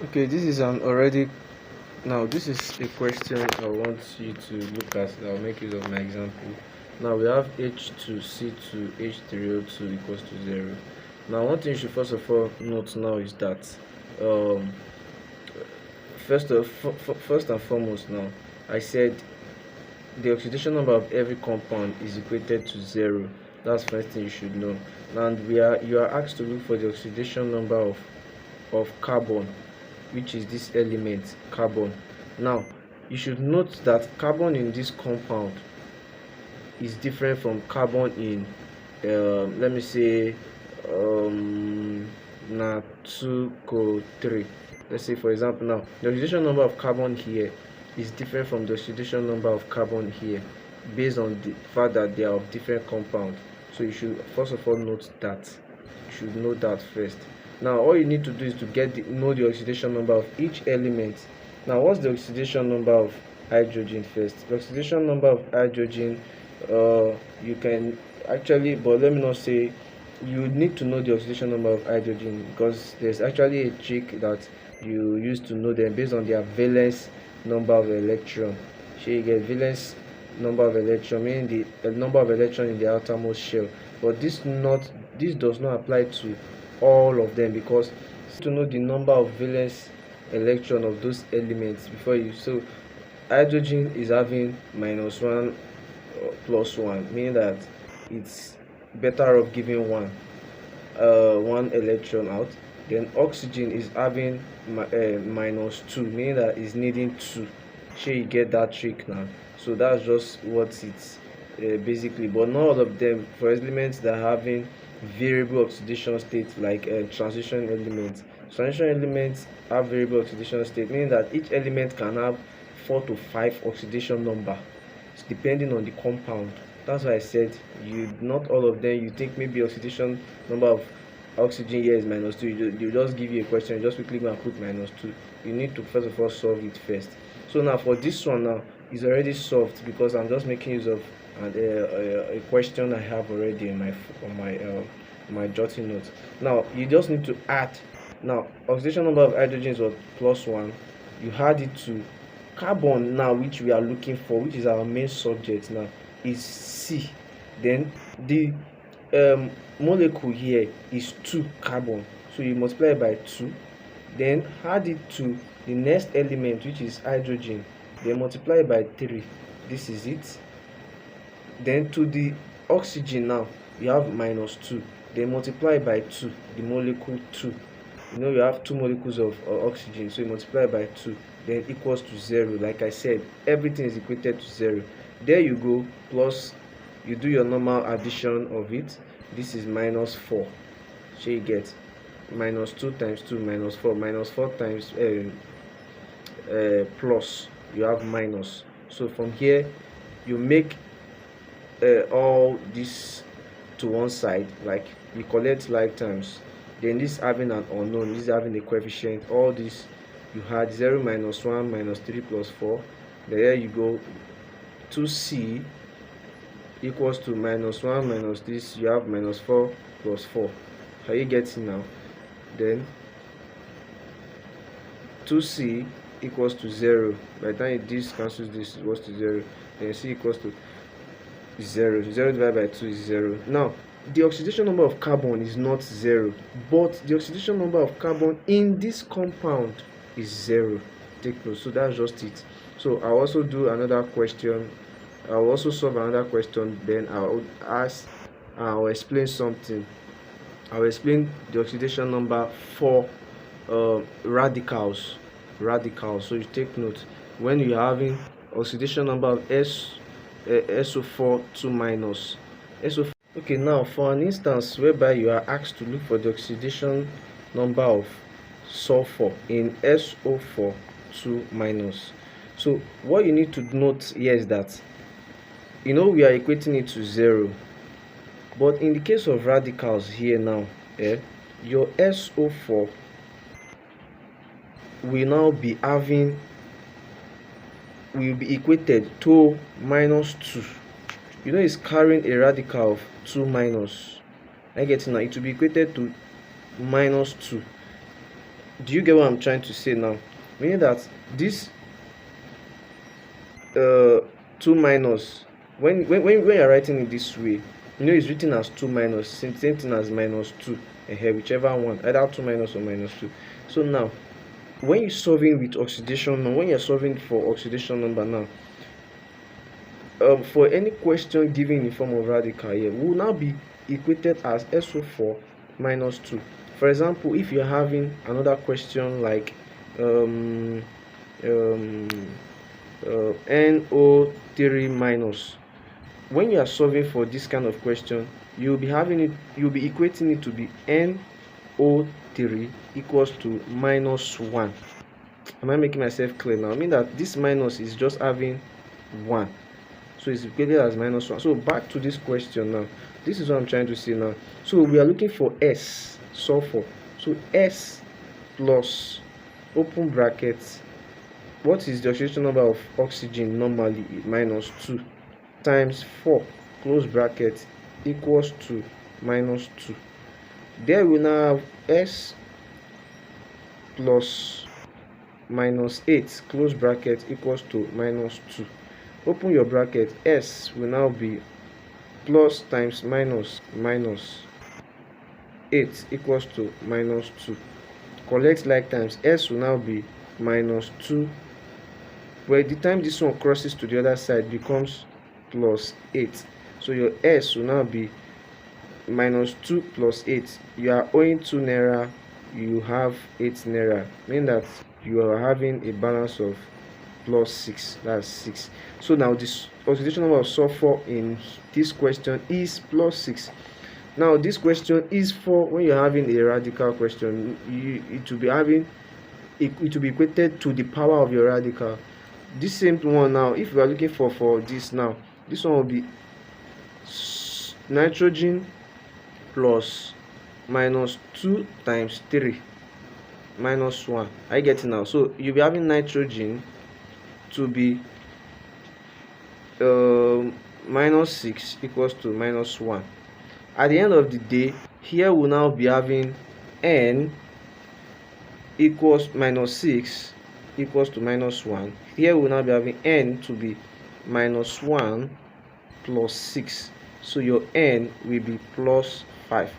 Okay, this is an already now this is a question I want you to look at. I'll make use of my example. Now we have h2c2 h3o2 equals to 0. Now one thing you should first of all note now is that um first and foremost, now I said the oxidation number of every compound is equated to 0. That's first thing you should know. And you are asked to look for the oxidation number of carbon, which is this element carbon. Now you should note that carbon in this compound is different from carbon in let me say na 2 3. Let's say for example, now the oxidation number of carbon here is different from the oxidation number of carbon here, based on the fact that they are of different compound. So you should first of all note that. You should know that first. Now all you need to do is to know the oxidation number of each element. Now what's the oxidation number of hydrogen first? The oxidation number of hydrogen, you can actually, but let me not say you need to know the oxidation number of hydrogen, because there's actually a trick that you use to know them based on their valence number of electron. So you get valence number of electron, meaning the number of electron in the outermost shell. But this does not apply to all of them, because to know the number of valence electron of those elements before you. So hydrogen is having -1 +1, meaning that it's better off giving one electron out. Then oxygen is having -2, meaning that it's needing 2. Sure, you get that trick now. So that's just what it's basically. But not all of them. For elements that are having variable oxidation state, like transition elements have variable oxidation state, meaning that each element can have 4 to 5 oxidation number, depending on the compound. That's why I said not all of them. You think maybe oxidation number of oxygen here is -2, you just give you a question, you just quickly go and put -2. You need to first of all solve it first. So now for this one, now is already solved, because I'm just making use of a question I have already in my jotting notes. Now you just need to add. Now oxidation number of hydrogen was +1. You add it to carbon now, which we are looking for, which is our main subject now, is C. Then the molecule here is 2 carbon, so you multiply by 2, then add it to the next element, which is hydrogen, then multiply by 3. This is it. Then to the oxygen, now you have -2, then multiply by 2, the molecule 2. You have 2 molecules of oxygen, so you multiply by 2, then equals to 0. Like I said, everything is equated to 0. There you go, plus you do your normal addition of it. This is -4. So you get -2 times 2 -4, -4 times plus, you have minus. So from here you make all this to one side, like you collect like terms. Then this having an unknown, this having a coefficient, all this you had 0 -1 -3 +4. There you go, 2c equals to -1 minus this, you have -4 + 4. Are you getting now? Then 2c equals to 0. By the time this cancels this, equals to 0. Then c equals to 0. 0 divided by 2 is 0. Now the oxidation number of carbon is not 0, but the oxidation number of carbon in this compound is 0. Take note. So that's just it. So I'll also do another question. I'll also solve another question. Then I'll explain something. I'll explain the oxidation number for radicals. So you take note, when you're having oxidation number of SO4 2 minus SO4. Okay, now for an instance whereby you are asked to look for the oxidation number of sulfur in SO4 2 minus. So what you need to note here is that we are equating it to 0, but in the case of radicals here now, your SO4 will be equated to -2. It's carrying a radical of 2 minus. I get it now. It will be equated to -2. Do you get what I'm trying to say now? Meaning that this 2 minus, when you're writing it this way, it's written as 2 minus, same thing as minus 2, whichever one, either 2 minus or minus 2. So now when you're solving with oxidation number, when you're solving for oxidation number now, for any question given in the form of radical here, will now be equated as SO4 minus 2. For example, if you're having another question like NO3 minus, when you are solving for this kind of question, you'll be equating it to be NO3 equals to minus 1. Am I making myself clear now? I mean that this minus is just having 1, so it's equated as minus 1. So back to this question now. This is what I'm trying to say now. So we are looking for S, sulfur. So S plus, open brackets, what is the oxidation number of oxygen normally? Minus 2 times 4, close bracket, equals to minus 2. There we now have S plus minus 8, close bracket, equals to minus 2. Open your bracket, S will now be plus times minus 8 equals to minus 2. Collect like times, S will now be minus 2. By the time this one crosses to the other side, becomes plus 8. So your S will now be minus 2 plus 8. You are owing 2 naira, you have 8 naira, meaning that you are having a balance of plus 6. That's 6. So now this oxidation number of sulfur in this question is plus 6. Now this question is for when you're having a radical question, it will be equated to the power of your radical. This same one now, if we are looking for this now, this one will be nitrogen plus minus 2 times 3 minus 1. I get it now. So you'll be having nitrogen to be minus 6 equals to minus 1. At the end of the day, here we'll now be having N equals minus 6 equals to minus 1. Here we'll now be having N to be minus 1 plus 6. So your N will be plus 5.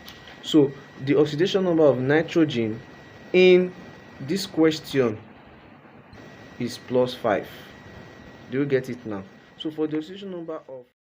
So the oxidation number of nitrogen in this question is plus 5. Do you get it now? So for the oxidation number of